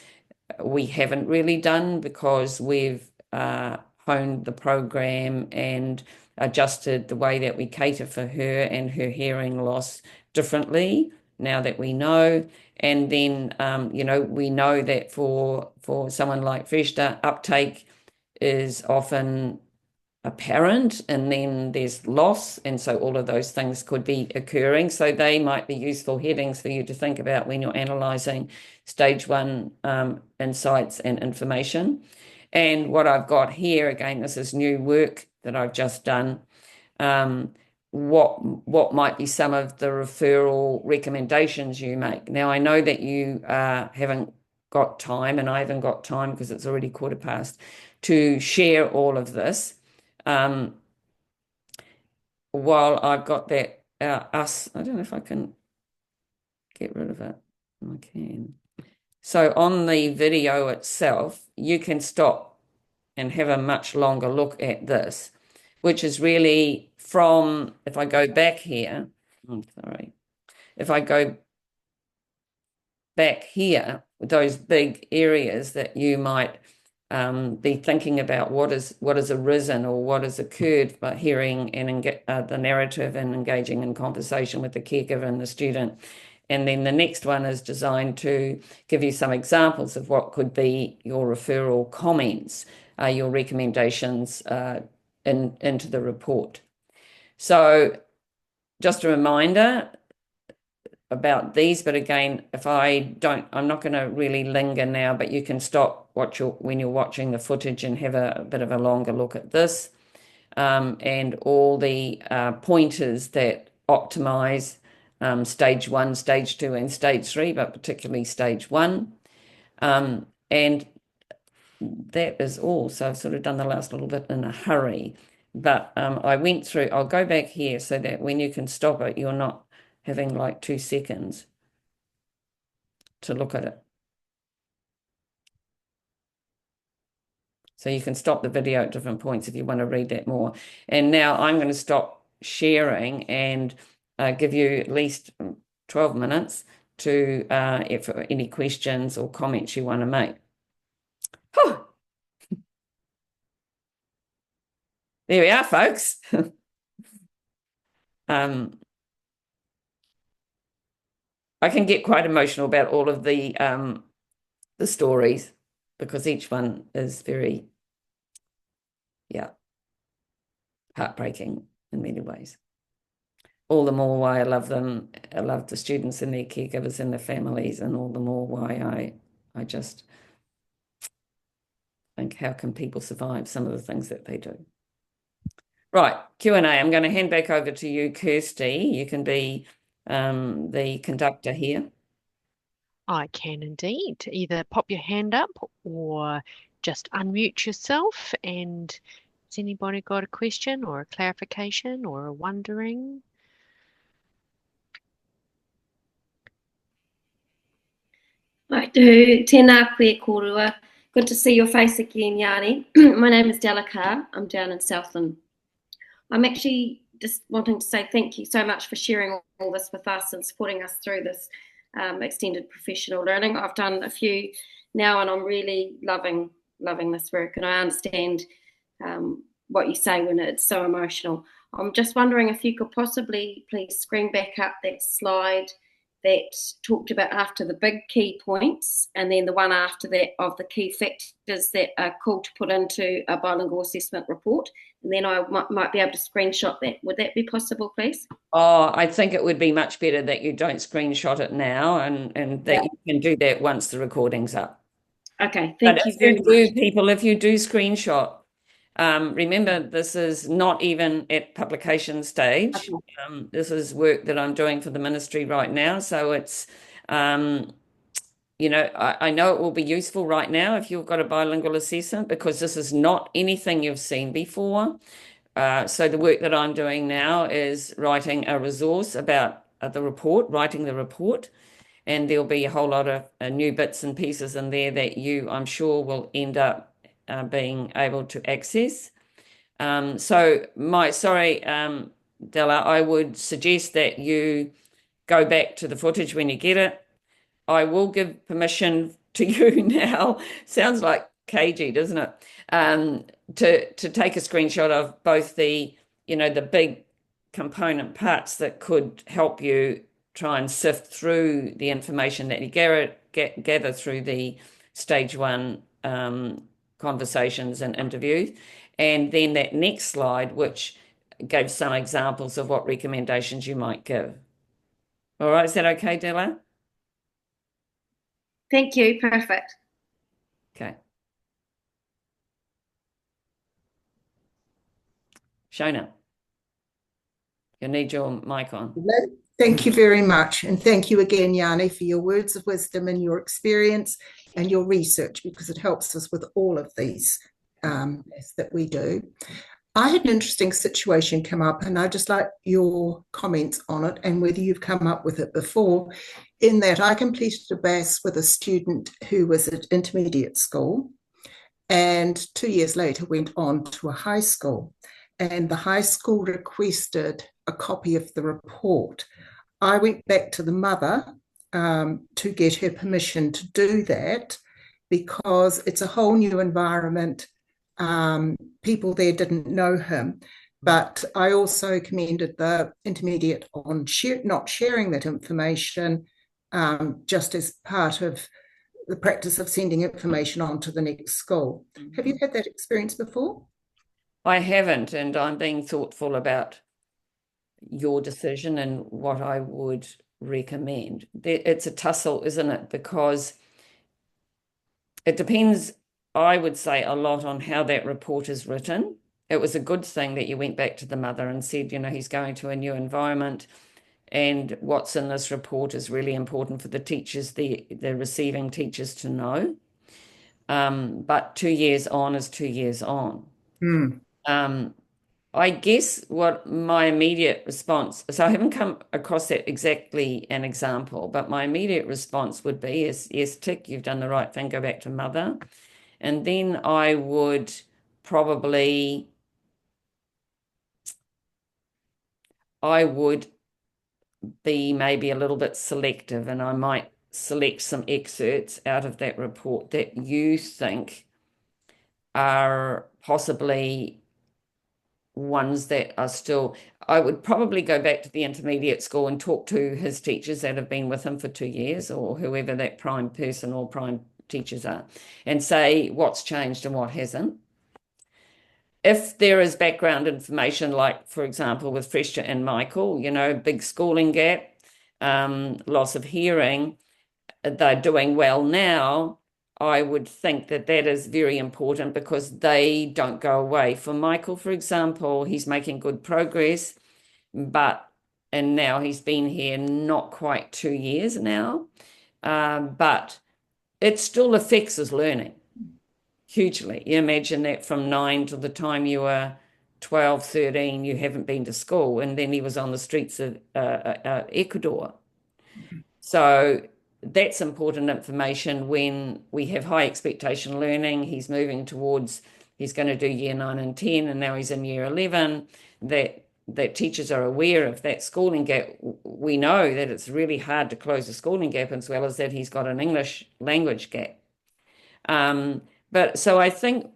Speaker 2: we haven't really done because we've honed the program and adjusted the way that we cater for her and her hearing loss differently now that we know. And then, we know that for someone like Freshta, uptake is often apparent, and then there's loss, and so all of those things could be occurring. So they might be useful headings for you to think about when you're analysing stage 1 insights and information. And what I've got here, again, this is new work that I've just done. What might be some of the referral recommendations you make? Now, I know that you haven't got time, and I haven't got time because it's already 1:15 to share all of this. While I've got that I don't know if I can get rid of it. I can. So on the video itself, you can stop and have a much longer look at this, which is really from, if I go back here, if I go back here, those big areas that you might be thinking about what has arisen or what has occurred by hearing and the narrative and engaging in conversation with the caregiver and the student. And then the next one is designed to give you some examples of what could be your referral comments, your recommendations into the report. So just a reminder about these, but again, I'm not going to really linger now, but you can stop when you're watching the footage and have a bit of a longer look at this, and all the pointers that optimize stage 1, stage 2, and stage 3, but particularly stage 1. And that is all. So I've sort of done the last little bit in a hurry, but I went through, I'll go back here so that when you can stop it, you're not having like 2 seconds to look at it. So you can stop the video at different points if you want to read that more. And now I'm going to stop sharing and give you at least 12 minutes to for any questions or comments you want to make. Whew. There we are, folks. I can get quite emotional about all of the stories because each one is very, heartbreaking in many ways. all the more why I love them. I love the students and their caregivers and their families, and all the more why I just think, how can people survive some of the things that they do? Right, Q&A. I'm going to hand back over to you, Kirsty. You can be the conductor here.
Speaker 1: I can indeed. Either pop your hand up or just unmute yourself. And has anybody got a question or a clarification or a wondering?
Speaker 9: I do. Tēnā koe korua. Good to see your face again, Yanni. My name is Della Carr. I'm down in Southland. I'm actually just wanting to say thank you so much for sharing all this with us and supporting us through this extended professional learning. I've done a few now and I'm really loving this work, and I understand what you say when it's so emotional. I'm just wondering if you could possibly please screen back up that slide that talked about after the big key points, and then the one after that of the key factors that are cool to put into a bilingual assessment report. And then I might be able to screenshot that. Would that be possible, please?
Speaker 2: Oh, I think it would be much better that you don't screenshot it now, and that you can do that once the recording's up.
Speaker 9: Okay, thank you very much.
Speaker 2: People, if you do screenshot, remember this is not even at publication stage. Okay. This is work that I'm doing for the ministry right now. So it's, you know, I know it will be useful right now if you've got a bilingual assessment, because this is not anything you've seen before. So the work that I'm doing now is writing a resource about the report, writing the report, and there'll be a whole lot of new bits and pieces in there that you, I'm sure, will end up being able to access. Della, I would suggest that you go back to the footage when you get it. I will give permission to you now. Sounds like cagey, doesn't it? To take a screenshot of both the, you know, the big component parts that could help you try and sift through the information that you gather through the stage 1 conversations and interviews, and then that next slide, which gave some examples of what recommendations you might give. All right, is that okay, Della?
Speaker 9: Thank you, perfect.
Speaker 2: Okay. Shona, you need your mic on.
Speaker 10: Thank you very much. And thank you again, Yanni, for your words of wisdom and your experience and your research, because it helps us with all of these that we do. I had an interesting situation come up, and I'd just like your comments on it and whether you've come up with it before, in that I completed a BAS with a student who was at intermediate school, and 2 years later went on to a high school. And the high school requested a copy of the report. I went back to the mother to get her permission to do that, because it's a whole new environment. People there didn't know him. But I also commended the intermediate on not sharing that information, just as part of the practice of sending information on to the next school. Have you had that experience before?
Speaker 2: I haven't, and I'm being thoughtful about your decision and what I would recommend. It's a tussle, isn't it? Because it depends, I would say, a lot on how that report is written. It was a good thing that you went back to the mother and said, you know, he's going to a new environment, and what's in this report is really important for the teachers, the receiving teachers, to know. But 2 years on is 2 years on. I guess what my immediate response, so I haven't come across that exactly an example, but my immediate response would be, yes, tick, you've done the right thing, go back to mother. And then I would probably, be maybe a little bit selective, and I might select some excerpts out of that report that you think are possibly ones that are still, I would probably go back to the intermediate school and talk to his teachers that have been with him for 2 years, or whoever that prime person or prime teachers are, and say what's changed and what hasn't. if there is background information, like, for example, with Fresher and Michael, big schooling gap, loss of hearing, they're doing well now, I would think that that is very important because they don't go away. For Michael, for example, he's making good progress, and now he's been here not quite 2 years now, but it still affects his learning hugely. You imagine that from 9 to the time you were 12, 13, you haven't been to school, and then he was on the streets of Ecuador. So that's important information when we have high expectation learning. He's moving towards, he's going to do year 9 and 10, and now he's in year 11, that teachers are aware of that schooling gap. We know that it's really hard to close the schooling gap, as well as that he's got an English language gap. But so I think,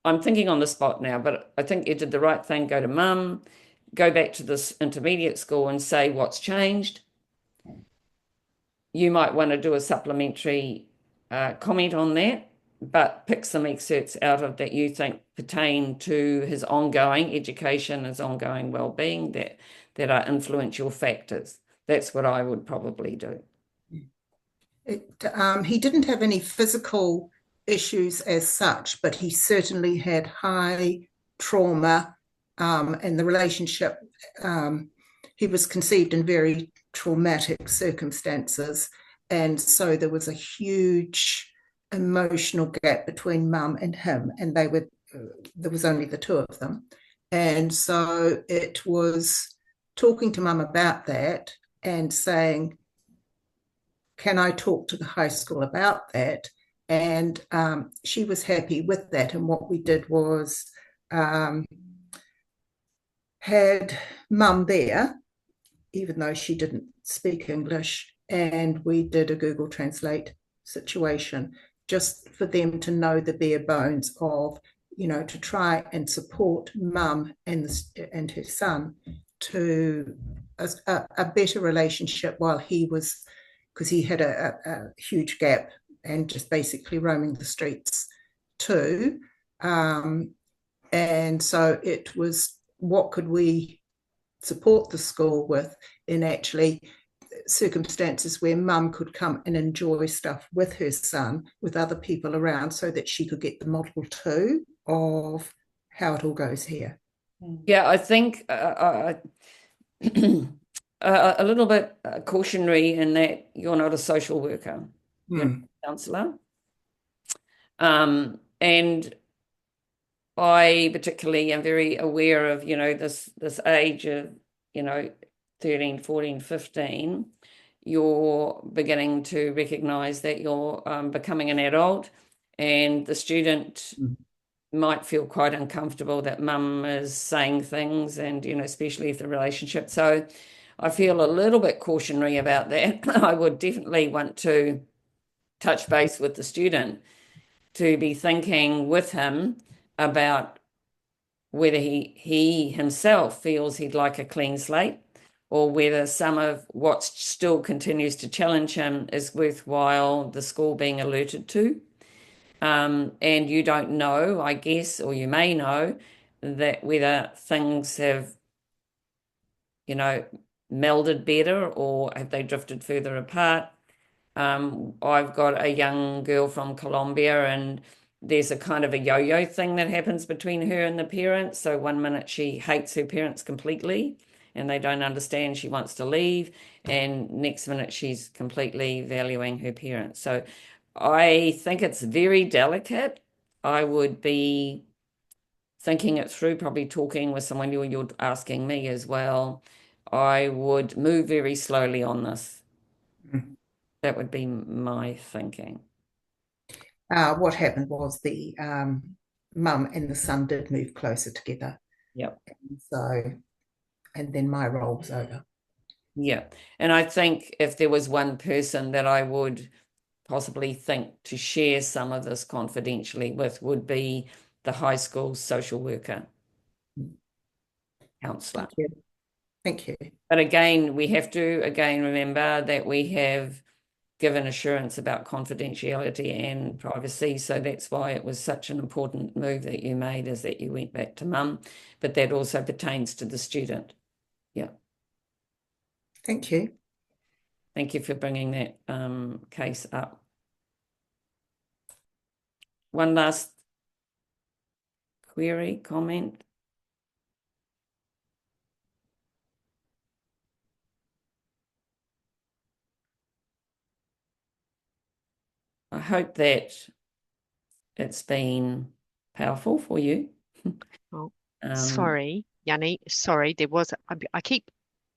Speaker 2: I'm thinking on the spot now, but I think you did the right thing. Go to mum, go back to this intermediate school and say what's changed. You might want to do a supplementary comment on that, but pick some excerpts out of that you think pertain to his ongoing education, his ongoing well-being, that are influential factors. That's what I would probably do.
Speaker 10: He didn't have any physical issues as such, but he certainly had high trauma, and the relationship, he was conceived in very traumatic circumstances, and so there was a huge emotional gap between mum and him, and there was only the two of them. And so it was talking to mum about that and saying, can I talk to the high school about that? And she was happy with that. And what we did was had mum there, even though she didn't speak English, and we did a Google Translate situation just for them to know the bare bones of, to try and support mum and her son to a better relationship while he was, because he had a huge gap and just basically roaming the streets too. And so it was, what could we support the school with in actually circumstances where mum could come and enjoy stuff with her son, with other people around, so that she could get the model too of how it all goes here.
Speaker 2: Yeah, I think a little bit cautionary in that you're not a social worker, you're not a counsellor. And I particularly am very aware of, this age of, 13, 14, 15, you're beginning to recognise that you're becoming an adult, and the student might feel quite uncomfortable that mum is saying things, and, especially if the relationship. So I feel a little bit cautionary about that. I would definitely want to touch base with the student to be thinking with him about whether he himself feels he'd like a clean slate, or whether some of what still continues to challenge him is worthwhile the school being alerted to. And you don't know, I guess, or you may know, that whether things have, melded better, or have they drifted further apart. I've got a young girl from Colombia, and there's a kind of a yo-yo thing that happens between her and the parents. So one minute she hates her parents completely and they don't understand, she wants to leave, and next minute she's completely valuing her parents. So I think it's very delicate. I would be thinking it through, probably talking with someone. You're asking me as well. I would move very slowly on this. That would be my thinking.
Speaker 10: What happened was the mum and the son did move closer together.
Speaker 2: Yep.
Speaker 10: And then my role was over.
Speaker 2: Yeah. And I think if there was one person that I would possibly think to share some of this confidentially with, would be the high school social worker, counsellor.
Speaker 10: Thank you.
Speaker 2: But again, we have to remember that we have given assurance about confidentiality and privacy. So that's why it was such an important move that you made, is that you went back to mum, but that also pertains to the student. Yeah.
Speaker 10: Thank you.
Speaker 2: Thank you for bringing that case up. One last query, comment? I hope that it's been powerful for you.
Speaker 1: Oh, sorry, Yanni. Sorry, I keep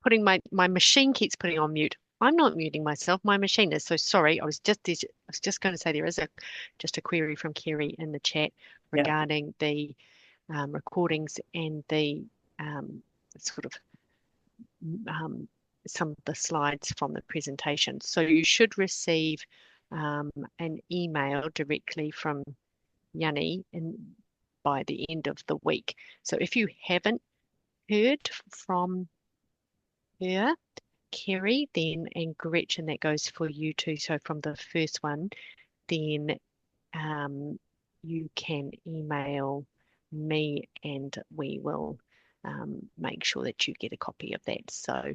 Speaker 1: putting my machine keeps putting on mute. I'm not muting myself. My machine is. So sorry. I was just going to say there is just a query from Kerry in the chat regarding the recordings and the sort of some of the slides from the presentation. So you should receive an email directly from Yanni by the end of the week. So if you haven't heard from her, Kerry, then and Gretchen, that goes for you too. So from the first one, then you can email me and we will make sure that you get a copy of that. So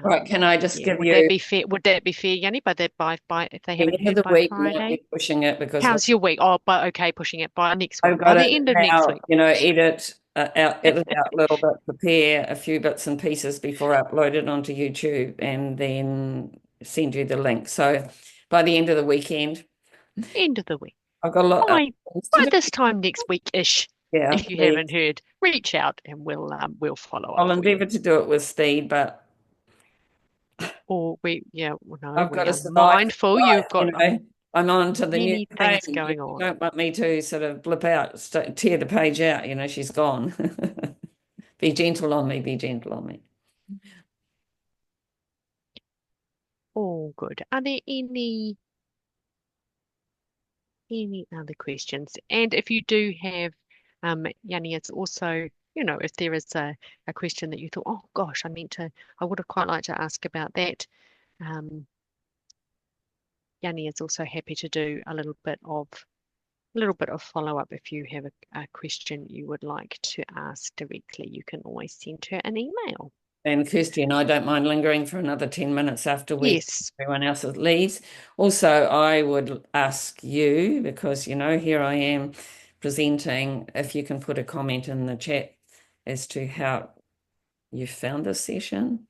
Speaker 2: right, can I just give
Speaker 1: would
Speaker 2: you?
Speaker 1: that be fair? Would that be fair, Yanni? By if they haven't heard by
Speaker 2: week,
Speaker 1: Friday?
Speaker 2: Pushing it because
Speaker 1: how's your week? Oh, but okay, pushing it by next week.
Speaker 2: I've
Speaker 1: By
Speaker 2: got
Speaker 1: the
Speaker 2: it
Speaker 1: end of
Speaker 2: now,
Speaker 1: next week.
Speaker 2: you know, edit out a little bit, prepare a few bits and pieces before I upload it onto YouTube, and then send you the link. So by the end of the weekend,
Speaker 1: End of the week.
Speaker 2: I've got a lot.
Speaker 1: By this time next week-ish,
Speaker 2: Yeah,
Speaker 1: if you haven't heard, reach out and we'll follow up.
Speaker 2: I'll endeavour to do it with speed, but
Speaker 1: or we
Speaker 2: I've got to
Speaker 1: are
Speaker 2: survive.
Speaker 1: mindful. You've got
Speaker 2: I'm on to the new
Speaker 1: many
Speaker 2: page.
Speaker 1: things going on.
Speaker 2: You don't want me to sort of blip out, tear the page out. You know, she's gone. Be gentle on me. Be gentle on me.
Speaker 1: All good. Are there any other questions? And if you do have, Yanni, it's also, if there is a question that you thought, oh gosh, I would have quite liked to ask about that. Yanni is also happy to do a little bit of follow-up. If you have a question you would like to ask directly, you can always send her an email.
Speaker 2: And Kirsty and I don't mind lingering for another 10 minutes after
Speaker 1: yes.
Speaker 2: everyone else leaves. Also, I would ask you, because, here I am presenting, if you can put a comment in the chat as to how you found this session.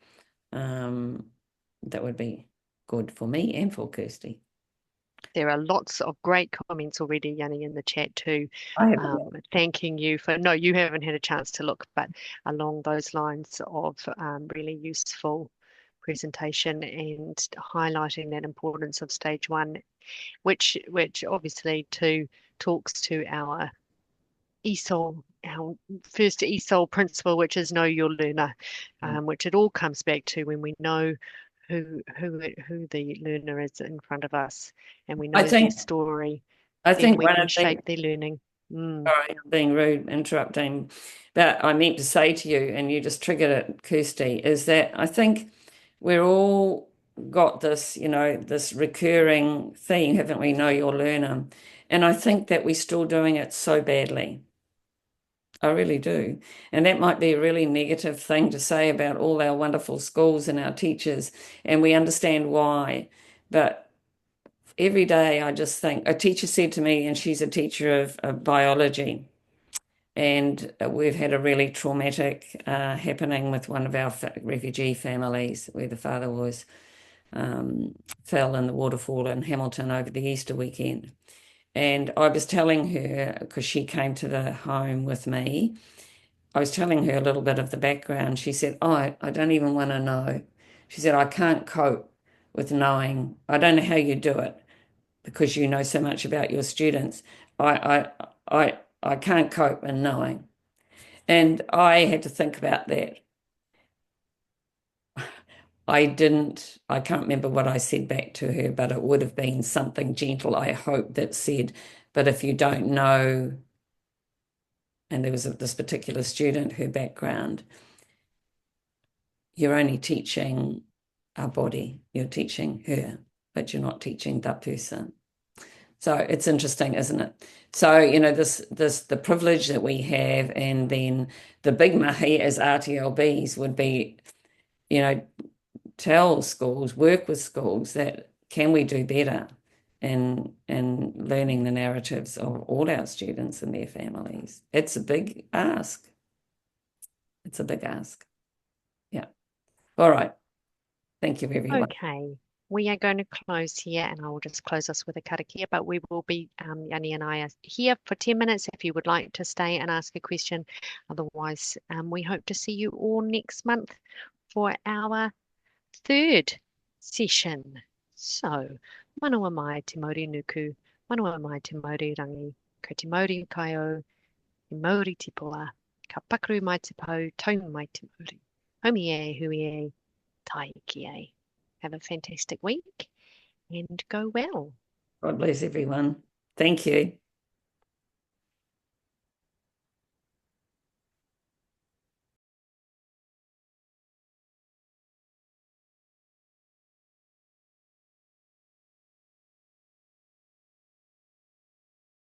Speaker 2: That would be good for me and for Kirsty.
Speaker 1: There are lots of great comments already, Yanni, in the chat too. Thanking you for, no, you haven't had a chance to look, but along those lines of really useful presentation and highlighting that importance of stage one, which obviously talks to our ESOL, our first ESOL principle, which is know your learner, which it all comes back to when we know who the learner is in front of us, and we know their story.
Speaker 2: I think
Speaker 1: we can shape their learning.
Speaker 2: Sorry, I'm being rude, interrupting, but I meant to say to you, and you just triggered it, Kirsty, is that I think we're all got this, this recurring theme, haven't we? Know your learner, and I think that we're still doing it so badly. I really do. And that might be a really negative thing to say about all our wonderful schools and our teachers, and we understand why. But every day I just think, a teacher said to me, and she's a teacher of biology, and we've had a really traumatic happening with one of our refugee families where the father was fell in the waterfall in Hamilton over the Easter weekend. And I was telling her, because she came to the home with me, I was telling her a little bit of the background. She said, oh, I don't even want to know. She said, I can't cope with knowing. I don't know how you do it because you know so much about your students. I can't cope in knowing. And I had to think about that. I can't remember what I said back to her, but it would have been something gentle, I hope, that said, but if you don't know, and there was this particular student, her background, you're only teaching our body, you're teaching her, but you're not teaching the person. So it's interesting, isn't it? So, you know, the privilege that we have, and then the big mahi as RTLBs would be, you know, tell schools, work with schools that can we do better in learning the narratives of all our students and their families. It's a big ask. It's a big ask. Yeah. All right. Thank you, everyone.
Speaker 1: Okay, we are going to close here, and I will just close us with a karakia, but we will be, Yanni and I are here for 10 minutes if you would like to stay and ask a question. Otherwise, we hope to see you all next month for our third session. So, manawa mai te mauri nuku, manawa mai te mauri rangi, ko te mauri kaio, te mauri tipoa, ka pakaru mai te pau, taunu mai te mauri. Homi e, hui e, taiki e. Have a fantastic week and go well.
Speaker 2: God bless everyone. Thank you.